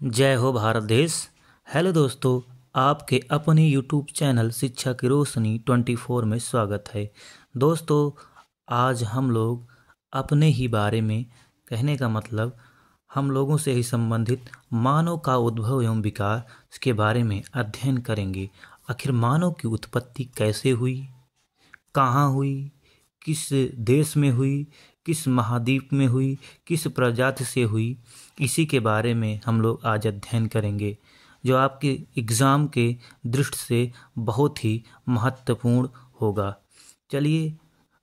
जय हो भारत देश। हेलो दोस्तों, आपके अपने यूट्यूब चैनल शिक्षा की रोशनी 24 में स्वागत है। दोस्तों, आज हम लोग अपने ही बारे में, कहने का मतलब हम लोगों से ही संबंधित मानव का उद्भव एवं विकास के बारे में अध्ययन करेंगे। आखिर मानव की उत्पत्ति कैसे हुई, कहाँ हुई, किस देश में हुई, किस महाद्वीप में हुई, किस प्रजाति से हुई, इसी के बारे में हम लोग आज अध्ययन करेंगे, जो आपके एग्ज़ाम के दृष्टि से बहुत ही महत्वपूर्ण होगा। चलिए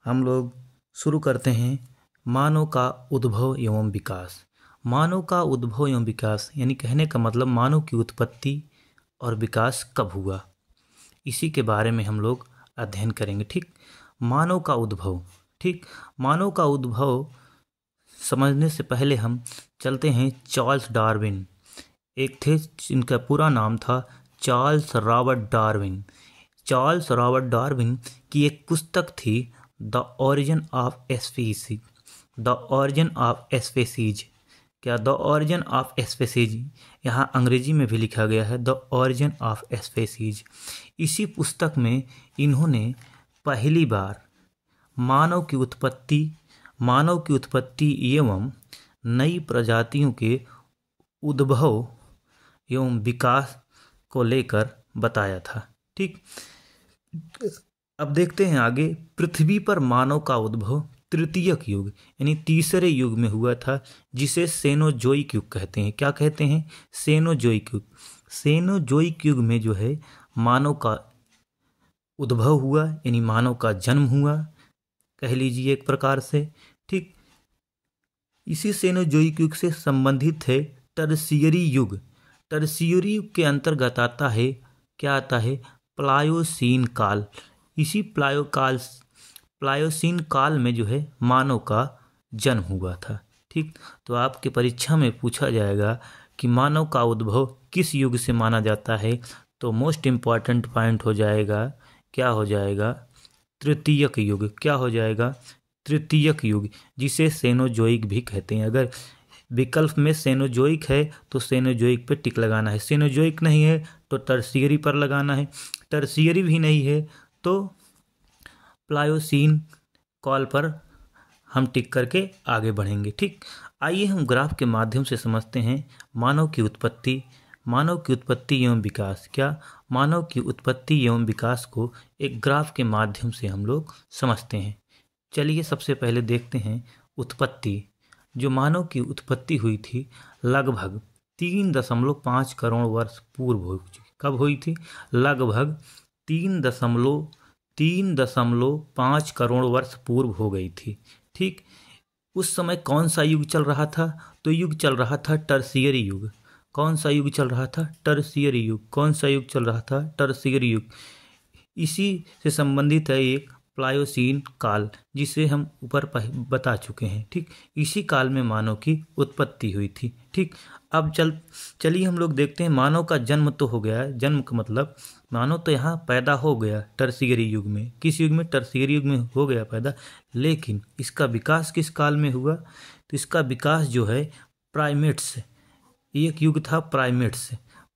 हम लोग शुरू करते हैं। मानव का उद्भव एवं विकास। मानव का उद्भव एवं विकास यानी कहने का मतलब मानव की उत्पत्ति और विकास कब हुआ, इसी के बारे में हम लोग अध्ययन करेंगे। ठीक, मानव का उद्भव। ठीक, मानव का उद्भव समझने से पहले हम चलते हैं चार्ल्स डार्विन। एक थे जिनका पूरा नाम था Charles Robert Darwin. Charles Robert Darwin की एक पुस्तक थी the origin of species. The origin of species, क्या द ओरिजिन ऑफ स्पीसीज, यहाँ अंग्रेजी में भी लिखा गया है द ओरिजिन ऑफ स्पीसीज। इसी पुस्तक में इन्होंने पहली बार मानव की उत्पत्ति एवं नई प्रजातियों के उद्भव एवं विकास को लेकर बताया था। ठीक, अब देखते हैं आगे। पृथ्वी पर मानव का उद्भव तृतीयक युग यानी तीसरे युग में हुआ था, जिसे सेनोजोइक युग कहते हैं। क्या कहते हैं? सेनोजोइक युग। सेनोजोइक युग में जो है मानव का उद्भव हुआ, यानी मानव का जन्म हुआ, कह लीजिए एक प्रकार से। ठीक, इसी सेनोजोइक युग से संबंधित है टर्शियरी युग। टर्शियरी युग के अंतर्गत आता है, क्या आता है? प्लायोसीन काल। इसी प्लायोसीन काल में जो है मानव का जन्म हुआ था। ठीक, तो आपके परीक्षा में पूछा जाएगा कि मानव का उद्भव किस युग से माना जाता है, तो मोस्ट इम्पॉर्टेंट पॉइंट हो जाएगा, क्या हो जाएगा? तृतीयक युग। क्या हो जाएगा? तृतीयक युग, जिसे सेनोजोइक भी कहते हैं। अगर विकल्प में सेनोजोइक है तो सेनोजोइक पे टिक लगाना है, सेनोजोइक नहीं है तो टर्शियरी पर लगाना है, टर्शियरी भी नहीं है तो प्लायोसीन काल पर हम टिक करके आगे बढ़ेंगे। ठीक, आइए हम ग्राफ के माध्यम से समझते हैं मानव की उत्पत्ति एवं विकास। क्या? मानव की उत्पत्ति एवं विकास को एक ग्राफ के माध्यम से हम लोग समझते हैं। चलिए सबसे पहले देखते हैं उत्पत्ति। जो मानव की उत्पत्ति हुई थी लगभग 3.5 करोड़ वर्ष पूर्व हुई। कब हुई थी? लगभग 3.5 करोड़ वर्ष पूर्व हो गई थी। ठीक, उस समय कौन सा युग चल रहा था? तो युग चल रहा था टर्शियरी युग। कौन सा युग चल रहा था? टर्शियरी युग। कौन सा युग चल रहा था? टर्शियरी युग। इसी से संबंधित है एक प्लायोसीन काल, जिसे हम ऊपर बता चुके हैं। ठीक, इसी काल में मानव की उत्पत्ति हुई थी। ठीक, अब चलिए हम लोग देखते हैं। मानव का जन्म तो हो गया, जन्म का मतलब मानव तो यहाँ पैदा हो गया टर्शियरी युग में। किस युग में? टर्शियरी युग में हो गया पैदा, लेकिन इसका विकास किस काल में हुआ? तो इसका विकास जो है प्राइमेट्स, एक युग था प्राइमेट्स।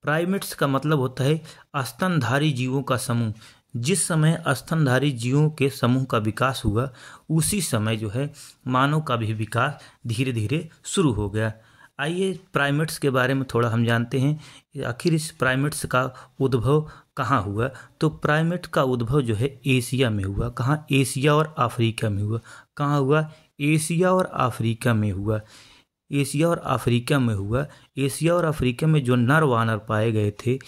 प्राइमेट्स का मतलब होता है स्तनधारी जीवों का समूह। जिस समय स्तनधारी जीवों के समूह का विकास हुआ, उसी समय जो है मानव का भी विकास धीरे धीरे शुरू हो गया। आइए प्राइमेट्स के बारे में थोड़ा हम जानते हैं। आखिर इस प्राइमेट्स का उद्भव कहाँ हुआ? तो प्राइमेट का उद्भव जो है एशिया में हुआ। कहाँ? एशिया और अफ्रीका में हुआ। कहाँ हुआ? एशिया और अफ्रीका में हुआ। एशिया और अफ्रीका में हुआ। एशिया और अफ्रीका में जो नर वानर पाए गए थे,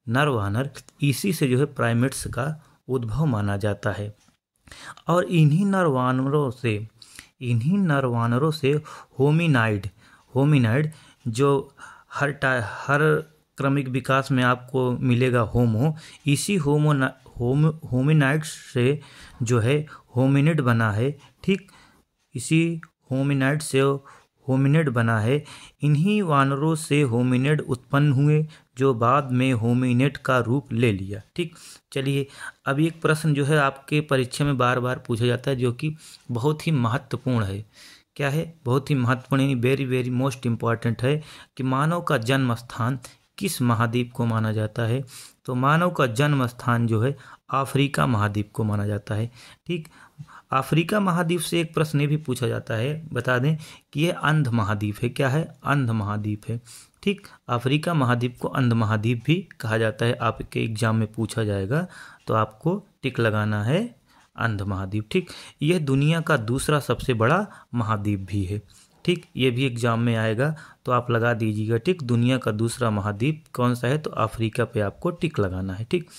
नर वानर, इसी से जो है प्राइमेट्स का उद्भव माना जाता है। और इन्हीं नर वानरों से होमिनाइड जो हर क्रमिक विकास में आपको मिलेगा होमो, इसी होमिनाइड से जो है होमिनिड बना है। ठीक, इसी होमिनाइड से होमिनिड बना है। इन्हीं वानरों से होमिनिड उत्पन्न हुए, जो बाद में होमिनिड का रूप ले लिया। ठीक, चलिए अब एक प्रश्न जो है आपके परीक्षा में बार बार पूछा जाता है, जो कि बहुत ही महत्वपूर्ण है। क्या है, बहुत ही महत्वपूर्ण यानी वेरी वेरी मोस्ट इम्पॉर्टेंट है कि मानव का जन्म स्थान किस महाद्वीप को माना जाता है। तो मानव का जन्म स्थान जो है अफ्रीका महाद्वीप को माना जाता है। ठीक, अफ्रीका महाद्वीप से एक प्रश्न ये भी पूछा जाता है, बता दें कि यह अंध महाद्वीप है। क्या है, अंध महाद्वीप है। ठीक, अफ्रीका महाद्वीप को अंध महाद्वीप भी कहा जाता है। आपके एग्जाम में पूछा जाएगा तो आपको टिक लगाना है अंध महाद्वीप। ठीक, यह दुनिया का दूसरा सबसे बड़ा महाद्वीप भी है। ठीक, ये भी एग्जाम में आएगा तो आप लगा दीजिएगा टिक। दुनिया का दूसरा महाद्वीप कौन सा है, तो अफ्रीका पे आपको टिक लगाना है। ठीक,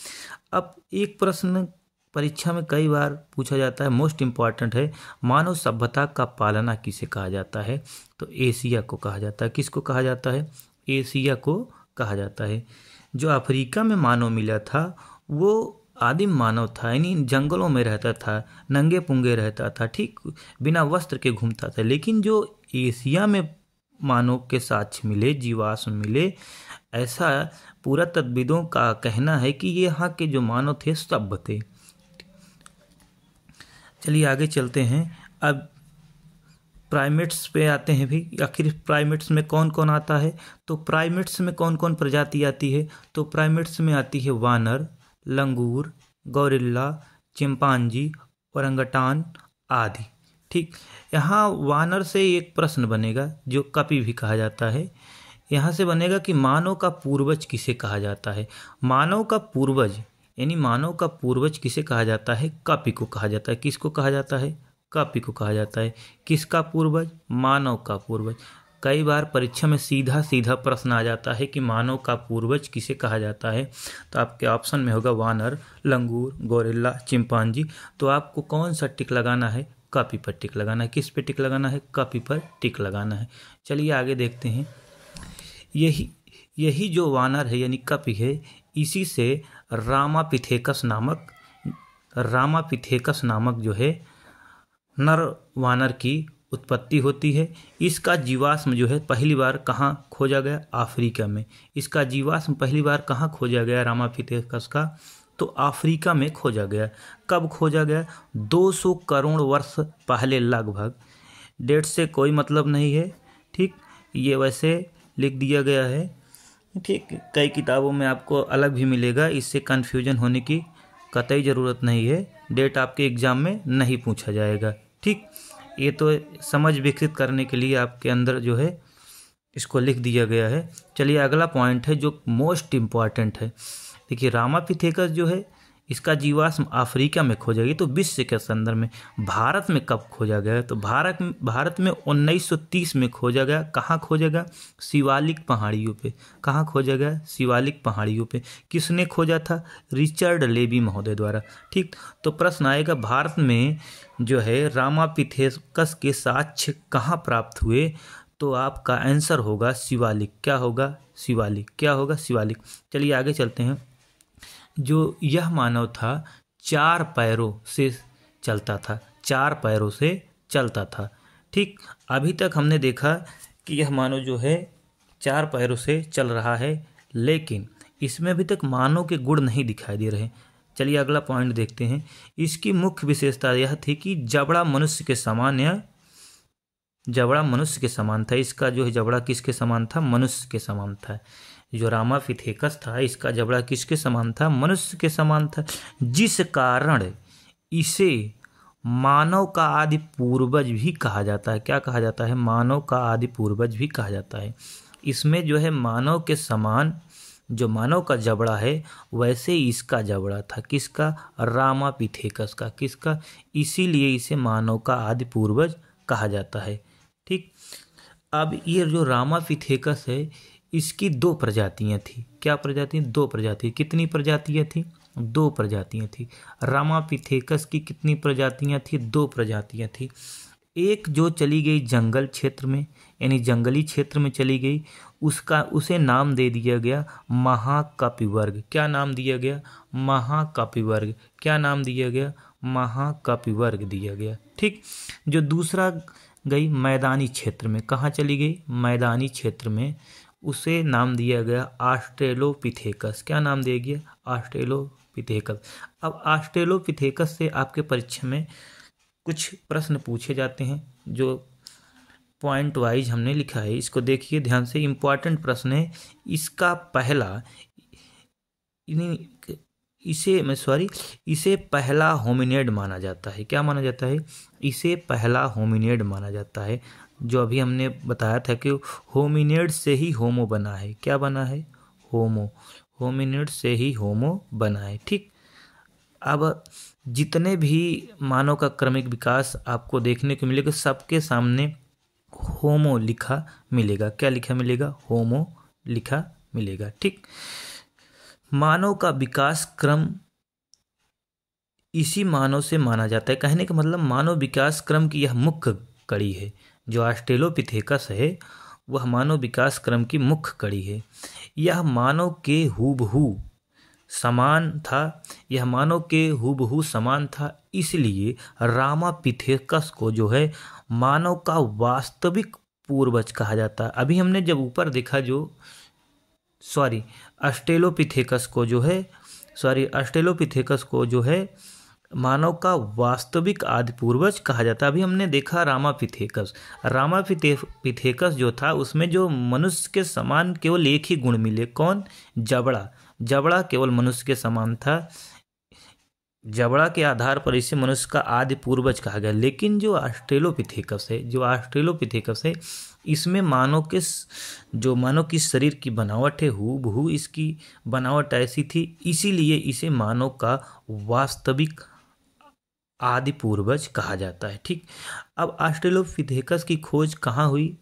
अब एक प्रश्न परीक्षा में कई बार पूछा जाता है, मोस्ट इम्पॉर्टेंट है, मानव सभ्यता का पालना किसे कहा जाता है। तो एशिया को कहा जाता है। किसको कहा जाता है, एशिया को कहा जाता है। जो अफ्रीका में मानव मिला था वो आदिम मानव था, यानी जंगलों में रहता था, नंगे पुंगे रहता था, ठीक, बिना वस्त्र के घूमता था। लेकिन जो एशिया में मानव के साक्ष्य मिले, जीवाश्म मिले, ऐसा पुरातत्वविदों का कहना है कि ये यहाँ के जो मानव थे सभ्य थे। चलिए आगे चलते हैं। अब प्राइमेट्स पे आते हैं भी। आखिर प्राइमेट्स में कौन कौन आता है, तो प्राइमेट्स में कौन कौन प्रजाति आती है। तो प्राइमेट्स में आती है वानर, लंगूर, गौरिल्ला, चिंपांजी, ओरंगटान आदि। ठीक, यहाँ वानर से एक प्रश्न बनेगा जो कपि भी कहा जाता है। यहाँ से बनेगा कि मानव का पूर्वज किसे कहा जाता है। मानव का पूर्वज यानी मानव का पूर्वज किसे कहा जाता है, कपि को कहा जाता है। किसको कहा जाता है, कपि को कहा जाता है। किसका पूर्वज, मानव का पूर्वज। कई बार परीक्षा में सीधा सीधा प्रश्न आ जाता है कि मानव का पूर्वज किसे कहा जाता है। तो आपके ऑप्शन में होगा वानर, लंगूर, गोरिल्ला, चिंपांजी। तो आपको कौन सा टिक लगाना है, कपि पर टिक लगाना है। किस पे टिक लगाना है, कपि पर टिक लगाना है। चलिए आगे देखते हैं। यही जो वानर है यानी कपि है, इसी से रामापिथेकस नामक जो है नर वानर की उत्पत्ति होती है। इसका जीवाश्म जो है पहली बार कहाँ खोजा गया, अफ्रीका में। इसका जीवाश्म पहली बार कहाँ खोजा गया रामापिथेकस का, तो अफ्रीका में खोजा गया। कब खोजा गया, 200 करोड़ वर्ष पहले लगभग। डेट से कोई मतलब नहीं है। ठीक, ये वैसे लिख दिया गया है। ठीक, कई किताबों में आपको अलग भी मिलेगा, इससे कन्फ्यूजन होने की कतई ज़रूरत नहीं है। डेट आपके एग्ज़ाम में नहीं पूछा जाएगा। ठीक, ये तो समझ विकसित करने के लिए आपके अंदर जो है इसको लिख दिया गया है। चलिए अगला पॉइंट है जो मोस्ट इम्पॉर्टेंट है। देखिए रामापिथेकस जो है इसका जीवाश्म अफ्रीका में खोजा गया। तो विश्व के संदर्भ में भारत में कब खोजा गया, तो भारत में 1930 में खोजा गया। कहाँ खोजा गया, शिवालिक पहाड़ियों पे। कहाँ खोजा गया, शिवालिक पहाड़ियों पे। किसने खोजा था, रिचर्ड लेवी महोदय द्वारा। ठीक, तो प्रश्न आएगा भारत में जो है रामापिथेकस के साक्ष्य कहाँ प्राप्त हुए, तो आपका आंसर होगा शिवालिक। क्या होगा, शिवालिक। क्या होगा, शिवालिक। चलिए आगे चलते हैं। जो यह मानव था 4 पैरों से चलता था, 4 पैरों से चलता था। ठीक, अभी तक हमने देखा कि यह मानव जो है 4 पैरों से चल रहा है, लेकिन इसमें अभी तक मानव के गुण नहीं दिखाई दे रहे। चलिए अगला पॉइंट देखते हैं। इसकी मुख्य विशेषता यह थी कि जबड़ा मनुष्य के समान या जबड़ा मनुष्य के समान था। इसका जो है जबड़ा किसके समान था, मनुष्य के समान था। जो रामापिथेकस था इसका जबड़ा किसके समान था, मनुष्य के समान था, जिस कारण इसे मानव का आदि पूर्वज भी कहा जाता है। क्या कहा जाता है, मानव का आदि पूर्वज भी कहा जाता है। इसमें जो है मानव के समान जो मानव का जबड़ा है वैसे ही इसका जबड़ा था। किसका, रामापिथेकस का। किसका, इसीलिए इसे मानव का आदि पूर्वज कहा जाता है। ठीक, अब ये जो रामापिथेकस है इसकी 2 प्रजातियां थी। क्या प्रजाति, 2 प्रजाति। कितनी प्रजातियां थी, 2 प्रजातियां थी। रामापिथेकस की कितनी प्रजातियां थी, 2 प्रजातियां थी। एक जो चली गई जंगल क्षेत्र में यानी जंगली क्षेत्र में चली गई, उसे नाम दे दिया गया महाकपिवर्ग। क्या नाम दिया गया, महाकपिवर्ग। क्या नाम दिया गया, महाकपिवर्ग दिया गया। ठीक, जो दूसरा गई मैदानी क्षेत्र में, कहाँ चली गई, मैदानी क्षेत्र में, उसे नाम दिया गया ऑस्ट्रेलोपिथेकस। क्या नाम दिया गया, ऑस्ट्रेलोपिथेकस। अब ऑस्ट्रेलोपिथेकस से आपके परीक्षा में कुछ प्रश्न पूछे जाते हैं जो पॉइंट वाइज हमने लिखा है, इसको देखिए ध्यान से, इम्पॉर्टेंट प्रश्न है। इसका पहला इसे पहला होमिनिड माना जाता है। क्या माना जाता है? इसे पहला होमिनिड माना जाता है। जो अभी हमने बताया था कि होमिनिड से ही होमो बना है। क्या बना है? होमो। होमिनिड से ही होमो बना है। ठीक, अब जितने भी मानव का क्रमिक विकास आपको देखने को मिलेगा, सबके सामने होमो लिखा मिलेगा। क्या लिखा मिलेगा? होमो लिखा मिलेगा। ठीक, मानव का विकास क्रम इसी मानव से माना जाता है। कहने का मतलब मानव विकास क्रम की यह मुख्य कड़ी है। जो ऑस्ट्रेलोपिथेकस है वह मानव विकास क्रम की मुख्य कड़ी है। यह मानव के हूबहू समान था। इसलिए रामापिथेकस को जो है मानव का वास्तविक पूर्वज कहा जाता है। अभी हमने जब ऊपर देखा ऑस्ट्रेलोपिथेकस को जो है मानव का वास्तविक आदि पूर्वज कहा जाता है। अभी हमने देखा रामापिथेकस जो था उसमें जो मनुष्य के समान केवल एक ही गुण मिले। कौन? जबड़ा केवल मनुष्य के समान था। जबड़ा के आधार पर इसे मनुष्य का आदि पूर्वज कहा गया। लेकिन जो ऑस्ट्रेलोपिथेकस है इसमें मानव की शरीर की बनावट है हूबहू इसकी बनावट ऐसी थी, इसीलिए इसे मानव का वास्तविक आदि पूर्वज कहा जाता है। ठीक, अब ऑस्ट्रेलोपिथेकस की खोज कहाँ हुई?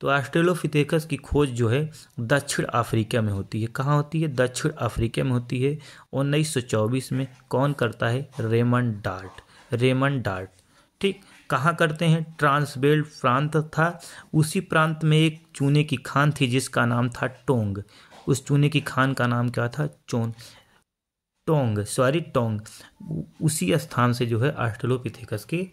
तो ऑस्ट्रेलोपिथेकस की खोज जो है दक्षिण अफ्रीका में होती है। कहाँ होती है? दक्षिण अफ्रीका में होती है। 1924 में कौन करता है? Raymond dart. ठीक, कहाँ करते हैं? ट्रांसवेल प्रांत था, उसी प्रांत में एक चूने की खान थी जिसका नाम था टोंग। उस चूने की खान का नाम क्या था? टोंग। उसी स्थान से जो है ऑस्ट्रेलोपिथेकस के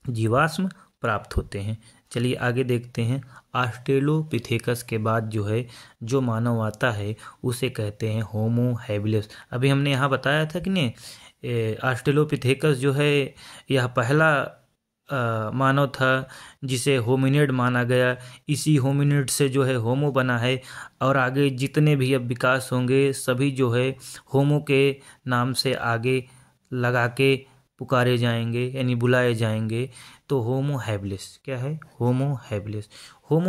जीवाश्म प्राप्त होते हैं। चलिए आगे देखते हैं। ऑस्ट्रेलोपिथेकस के बाद जो है जो मानव आता है उसे कहते हैं होमो हैबिलिस। अभी हमने यहाँ बताया था कि नहीं, ऑस्ट्रेलोपिथेकस जो है यह पहला मानव था जिसे होमिनिड माना गया। इसी होमिनिड से जो है होमो बना है, और आगे जितने भी अब विकास होंगे सभी जो है होमो के नाम से आगे लगा के पुकारे जाएंगे यानी बुलाए जाएंगे। तो होमो हैबिलिस क्या है? होमो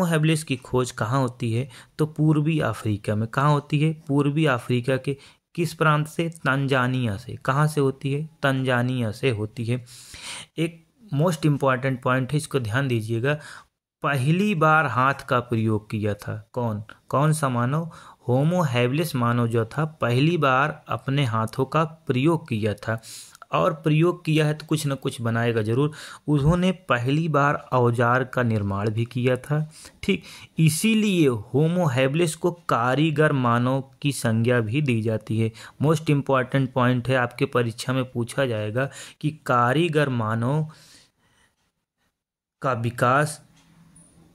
हैबिलिस की खोज कहाँ होती है? तो पूर्वी अफ्रीका में। कहाँ होती है? पूर्वी अफ्रीका के किस प्रांत से? तंजानिया से। कहाँ से होती है? तंजानिया से होती है। एक मोस्ट इम्पॉर्टेंट पॉइंट है, इसको ध्यान दीजिएगा। पहली बार हाथ का प्रयोग किया था कौन सा मानव? होमो हैबिलिस मानव जो था पहली बार अपने हाथों का प्रयोग किया था, और प्रयोग किया है तो कुछ न कुछ बनाएगा जरूर। उन्होंने पहली बार औजार का निर्माण भी किया था। ठीक, इसीलिए होमो हैबिलिस को कारीगर मानव की संज्ञा भी दी जाती है। मोस्ट इम्पॉर्टेंट पॉइंट है, आपके परीक्षा में पूछा जाएगा कि कारीगर मानव का विकास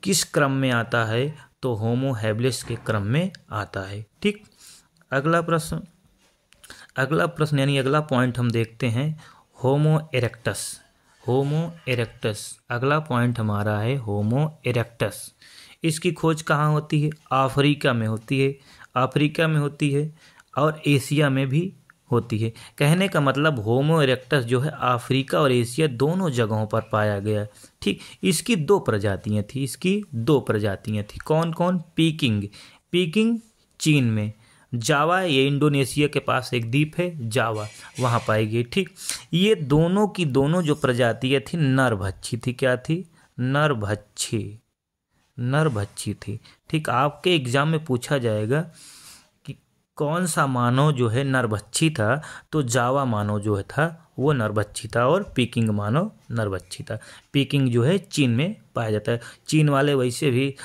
किस क्रम में आता है? तो होमो हैबिलिस के क्रम में आता है। ठीक, अगला प्रश्न यानी अगला पॉइंट हम देखते हैं होमो इरेक्टस। अगला पॉइंट हमारा है होमो इरेक्टस। इसकी खोज कहाँ होती है? अफ्रीका में होती है और एशिया में भी होती है। कहने का मतलब होमो इरेक्टस जो है अफ्रीका और एशिया दोनों जगहों पर पाया गया। ठीक, इसकी दो प्रजातियां थी। कौन कौन? पीकिंग चीन में, जावा ये इंडोनेशिया के पास एक द्वीप है जावा, वहाँ पाई गई। ठीक, ये दोनों की दोनों जो प्रजातियां थी नरभक्षी थी। क्या थी? नरभक्षी थी। ठीक, आपके एग्जाम में पूछा जाएगा कि कौन सा मानव जो है नरभक्षी था, तो जावा मानव जो था वो नरभक्षी था और पीकिंग मानव नरभक्षी था। पीकिंग जो है चीन में पाया जाता है। चीन वाले वैसे भी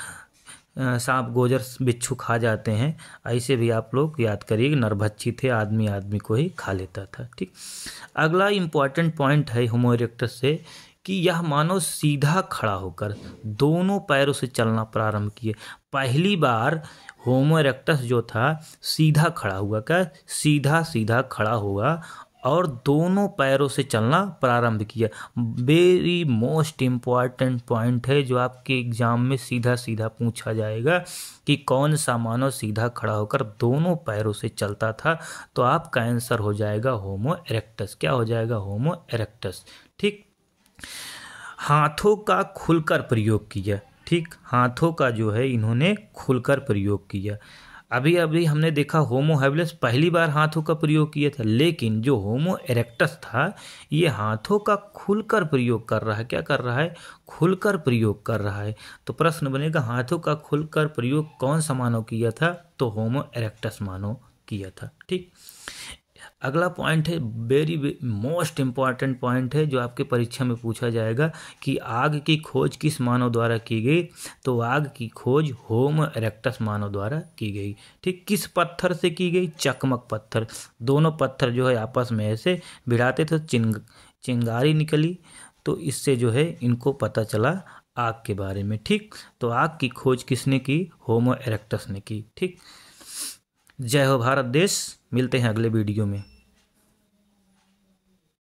सांप गोजर बिच्छू खा जाते हैं, ऐसे भी आप लोग याद करिए नरभक्षी थे, आदमी को ही खा लेता था। ठीक, अगला इम्पॉर्टेंट पॉइंट है होमो इरेक्टस से कि यह मानव सीधा खड़ा होकर दोनों पैरों से चलना प्रारंभ किए। पहली बार होमो इरेक्टस जो था सीधा खड़ा हुआ। क्या? सीधा खड़ा हुआ और दोनों पैरों से चलना प्रारंभ किया। वेरी मोस्ट इम्पॉर्टेंट पॉइंट है जो आपके एग्जाम में सीधा सीधा पूछा जाएगा कि कौन सा मानव सीधा खड़ा होकर दोनों पैरों से चलता था। तो आपका आंसर हो जाएगा होमो इरेक्टस। क्या हो जाएगा? होमो इरेक्टस। ठीक, हाथों का खुलकर प्रयोग किया। ठीक, हाथों का जो है इन्होंने खुलकर प्रयोग किया। अभी अभी हमने देखा होमो हैबिलिस पहली बार हाथों का प्रयोग किया था, लेकिन जो होमो इरेक्टस था ये हाथों का खुलकर प्रयोग कर रहा है। क्या कर रहा है? खुलकर प्रयोग कर रहा है। तो प्रश्न बनेगा हाथों का खुलकर प्रयोग कौन सा मानव किया था? तो होमो इरेक्टस मानव किया था। ठीक, अगला पॉइंट है, वेरी मोस्ट इम्पॉर्टेंट पॉइंट है जो आपके परीक्षा में पूछा जाएगा कि आग की खोज किस मानव द्वारा की गई? तो आग की खोज होमो इरेक्टस मानव द्वारा की गई। ठीक, किस पत्थर से की गई? चकमक पत्थर। दोनों पत्थर जो है आपस में ऐसे भिड़ाते थे, चिंगारी निकली, तो इससे जो है इनको पता चला आग के बारे में। ठीक, तो आग की खोज किसने की? होमो इरेक्टस ने की। ठीक, जय हो भारत देश। मिलते हैं अगले वीडियो में।